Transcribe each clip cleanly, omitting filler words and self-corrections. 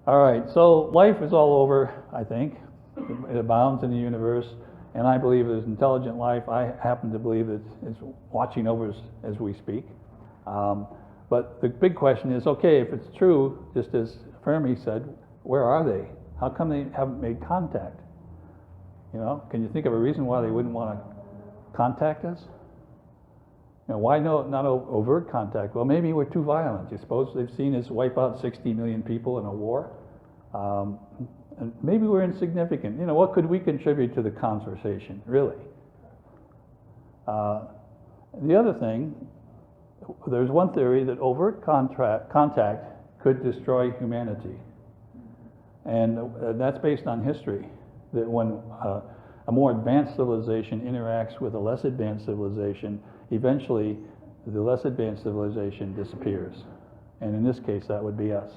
All right, so life is all over, I think. It abounds in the universe, and I believe there's intelligent life. I happen to believe that it's watching over us as we speak. But the big question is, okay, if it's true, just as Fermi said, where are they? How come they haven't made contact? You know, can you think of a reason why they wouldn't want to contact us? You know, why not overt contact? Well, maybe we're too violent. You suppose they've seen us wipe out 60 million people in a war? And maybe we're insignificant. You know, what could we contribute to the conversation, really? The other thing, there's one theory that overt contact could destroy humanity. And that's based on history, that when a more advanced civilization interacts with a less advanced civilization, eventually the less advanced civilization disappears. And in this case, that would be us.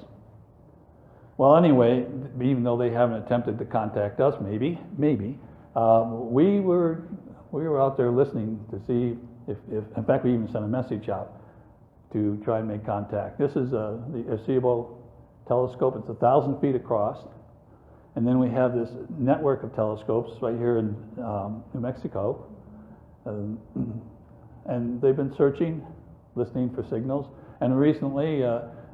Well, anyway, even though they haven't attempted to contact us, maybe, we were out there listening to see if in fact, we even sent a message out to try and make contact. This is the Arecibo telescope. It's 1,000 feet across. And then we have this network of telescopes right here in New Mexico. And they've been searching, listening for signals. And recently,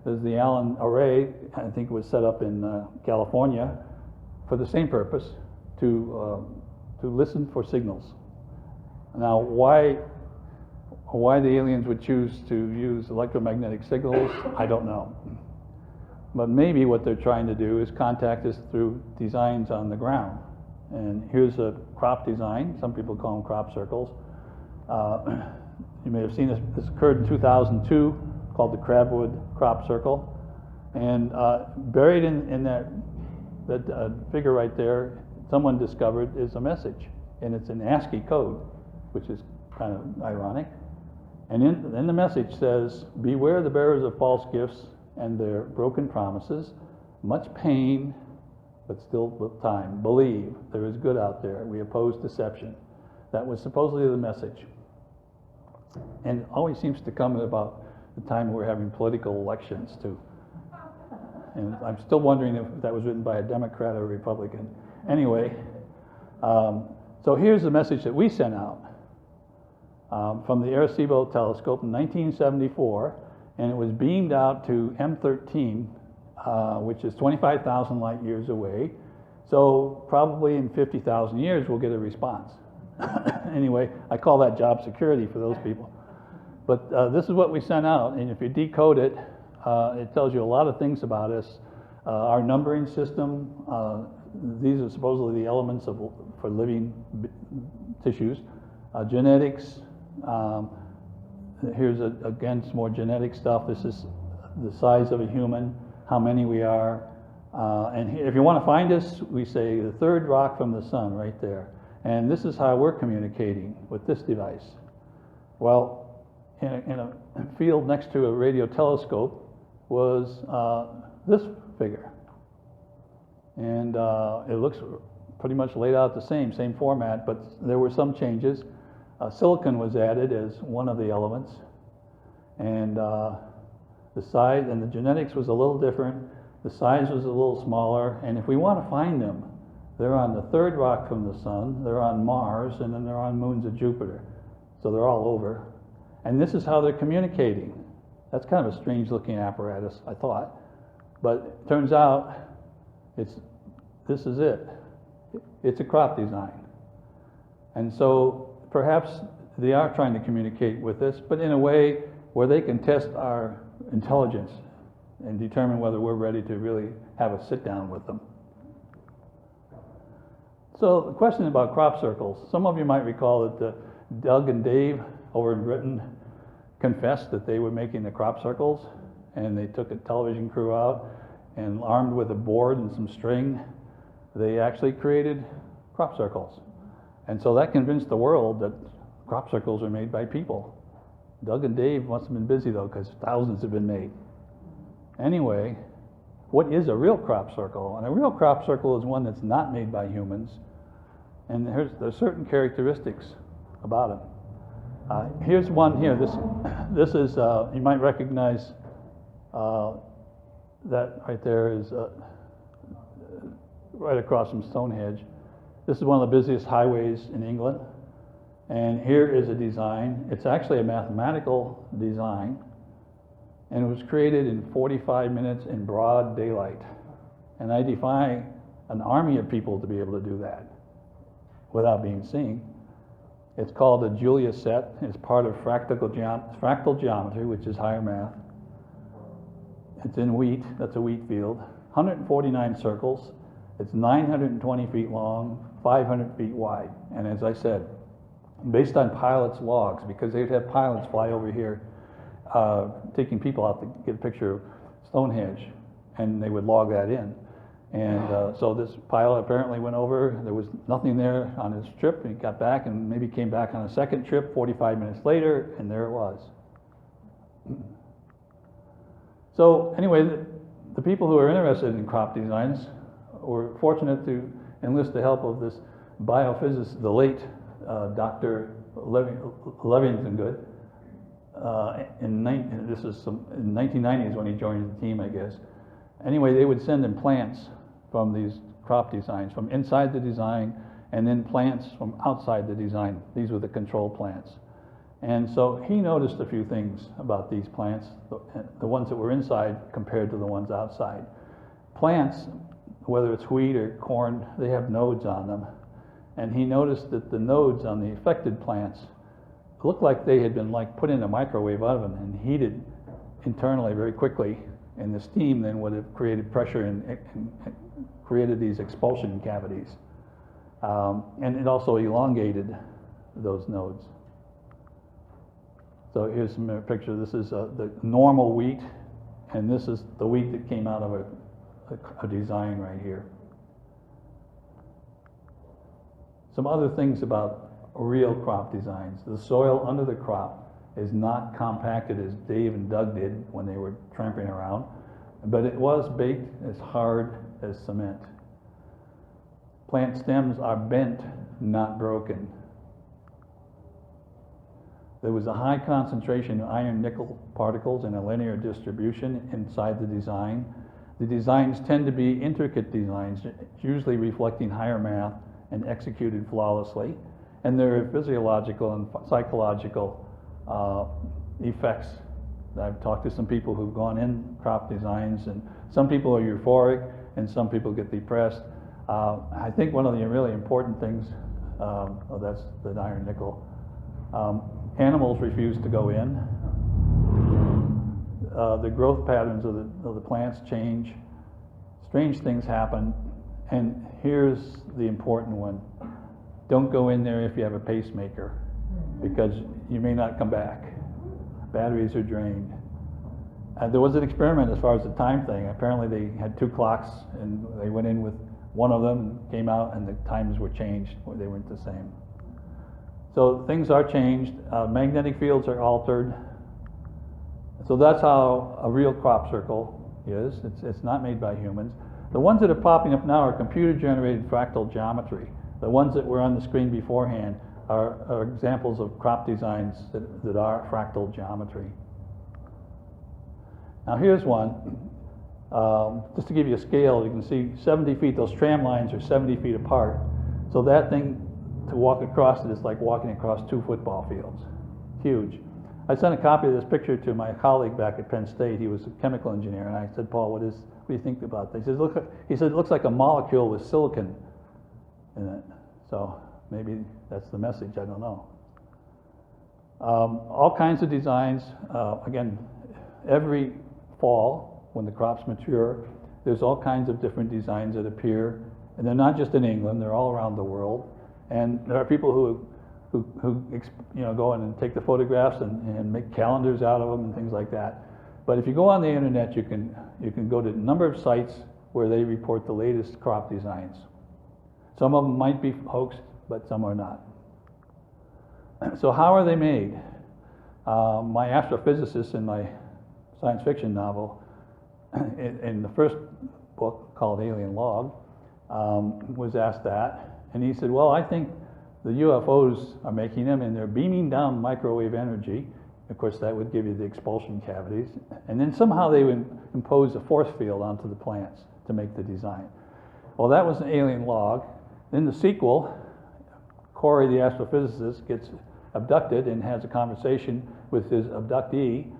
there's the Allen Array, I think it was set up in California for the same purpose, to listen for signals. Now, why the aliens would choose to use electromagnetic signals, I don't know. But maybe what they're trying to do is contact us through designs on the ground. And here's a crop design. Some people call them crop circles. You may have seen this. This occurred in 2002, called the Crabwood Crop Circle. And buried in that figure right there, someone discovered is a message. And it's in ASCII code, which is kind of ironic. And in the message says, beware the bearers of false gifts and their broken promises, much pain, but still with time. Believe there is good out there. We oppose deception. That was supposedly the message. And it always seems to come at about the time we're having political elections too. And I'm still wondering if that was written by a Democrat or a Republican. Anyway, so here's the message that we sent out from the Arecibo telescope in 1974. And it was beamed out to M13, which is 25,000 light years away. So probably in 50,000 years, we'll get a response. Anyway, I call that job security for those people. But this is what we sent out, and if you decode it, it tells you a lot of things about us. Our numbering system, these are supposedly the elements for living tissues. Genetics, here's again some more genetic stuff. This is the size of a human, how many we are. And if you want to find us, we say the third rock from the sun right there. And this is how we're communicating with this device. Well, in a field next to a radio telescope was this figure. And it looks pretty much laid out the same format, but there were some changes. Silicon was added as one of the elements, and the size and the genetics was a little different. The size was a little smaller, and if we want to find them, they're on the third rock from the sun, they're on Mars, and then they're on moons of Jupiter. So they're all over. And this is how they're communicating. That's kind of a strange looking apparatus, I thought. But it turns out this is it. It's a crop design. And so perhaps they are trying to communicate with us, but in a way where they can test our intelligence and determine whether we're ready to really have a sit down with them. So the question about crop circles, some of you might recall that Doug and Dave over in Britain confessed that they were making the crop circles, and they took a television crew out, and armed with a board and some string, they actually created crop circles. And so that convinced the world that crop circles are made by people. Doug and Dave must have been busy though, because thousands have been made. Anyway, what is a real crop circle? And a real crop circle is one that's not made by humans. And there's certain characteristics about them. Here's one here. This is, you might recognize that right there is right across from Stonehenge. This is one of the busiest highways in England. And here is a design. It's actually a mathematical design. And it was created in 45 minutes in broad daylight. And I defy an army of people to be able to do that without being seen. It's called a Julia set. It's part of fractal geometry, which is higher math. It's in wheat. That's a wheat field. 149 circles. It's 920 feet long, 500 feet wide. And as I said, based on pilots' logs, because they'd have pilots fly over here taking people out to get a picture of Stonehenge, and they would log that in. And so this pilot apparently went over, there was nothing there on his trip, and he got back and maybe came back on a second trip 45 minutes later, and there it was. So anyway, the people who are interested in crop designs were fortunate to enlist the help of this biophysicist, the late Dr. Levington Good. In 1990s when he joined the team, I guess. Anyway, they would send him plants from these crop designs, from inside the design, and then plants from outside the design. These were the control plants. And so he noticed a few things about these plants, the ones that were inside compared to the ones outside. Plants, whether it's wheat or corn, they have nodes on them. And he noticed that the nodes on the affected plants looked like they had been put in a microwave oven and heated internally very quickly, and the steam then would have created pressure and created these expulsion cavities. And it also elongated those nodes. So here's some picture. This is the normal wheat, and this is the wheat that came out of a design right here. Some other things about real crop designs. The soil under the crop is not compacted as Dave and Doug did when they were tramping around, but it was baked as hard as cement. Plant stems are bent, not broken. There was a high concentration of iron nickel particles in a linear distribution inside the design. The designs tend to be intricate designs, usually reflecting higher math and executed flawlessly. And there are physiological and psychological effects. I've talked to some people who've gone in crop designs, and some people are euphoric and some people get depressed. I think one of the really important things, that's the iron nickel, animals refuse to go in. The growth patterns of the plants change. Strange things happen. And here's the important one. Don't go in there if you have a pacemaker, because you may not come back. Batteries are drained. There was an experiment as far as the time thing. Apparently they had 2 clocks, and they went in with one of them and came out, and the times were changed, or they weren't the same. So things are changed. Magnetic fields are altered. So that's how a real crop circle is. It's not made by humans. The ones that are popping up now are computer-generated fractal geometry. The ones that were on the screen beforehand are examples of crop designs that are fractal geometry. Now here's one. Just to give you a scale, you can see 70 feet, those tram lines are 70 feet apart. So that thing, to walk across it is like walking across 2 football fields. Huge. I sent a copy of this picture to my colleague back at Penn State. He was a chemical engineer, and I said, Paul, what do you think about this? He said, it looks like a molecule with silicon in it. So maybe that's the message, I don't know. All kinds of designs. Again, every fall when the crops mature, there's all kinds of different designs that appear, and they're not just in England, they're all around the world. And there are people who go in and take the photographs and make calendars out of them and things like that. But if you go on the internet, you can go to a number of sites where they report the latest crop designs. Some of them might be hoaxed, but some are not. So how are they made? My astrophysicist in my science fiction novel, in the first book called Alien Log, was asked that, and he said, well, I think the UFOs are making them, and they're beaming down microwave energy. Of course, that would give you the expulsion cavities. And then somehow they would impose a force field onto the plants to make the design. Well, that was an alien log. In the sequel, Corey, the astrophysicist, gets abducted and has a conversation with his abductee,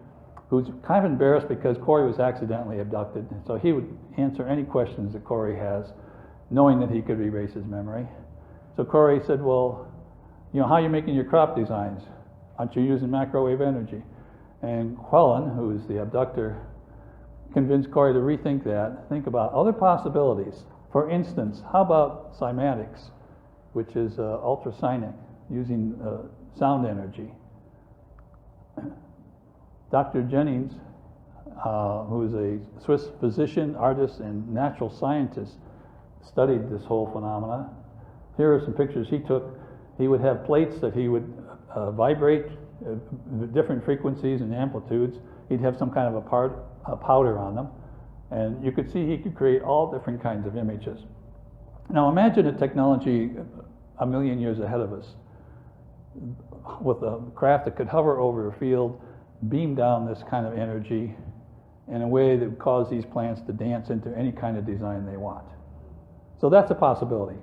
who's kind of embarrassed because Corey was accidentally abducted. And so he would answer any questions that Corey has, knowing that he could erase his memory. So Corey said, well, you know, how are you making your crop designs? Aren't you using microwave energy? And Quellen, who is the abductor, convinced Corey to rethink that, think about other possibilities. For instance, how about cymatics, which is ultrasonic, using sound energy. Dr. Jennings, who is a Swiss physician, artist, and natural scientist, studied this whole phenomena. Here are some pictures he took. He would have plates that he would vibrate different frequencies and amplitudes. He'd have some kind of a powder on them. And you could see he could create all different kinds of images. Now imagine a technology a million years ahead of us with a craft that could hover over a field, beam down this kind of energy in a way that would cause these plants to dance into any kind of design they want. So that's a possibility.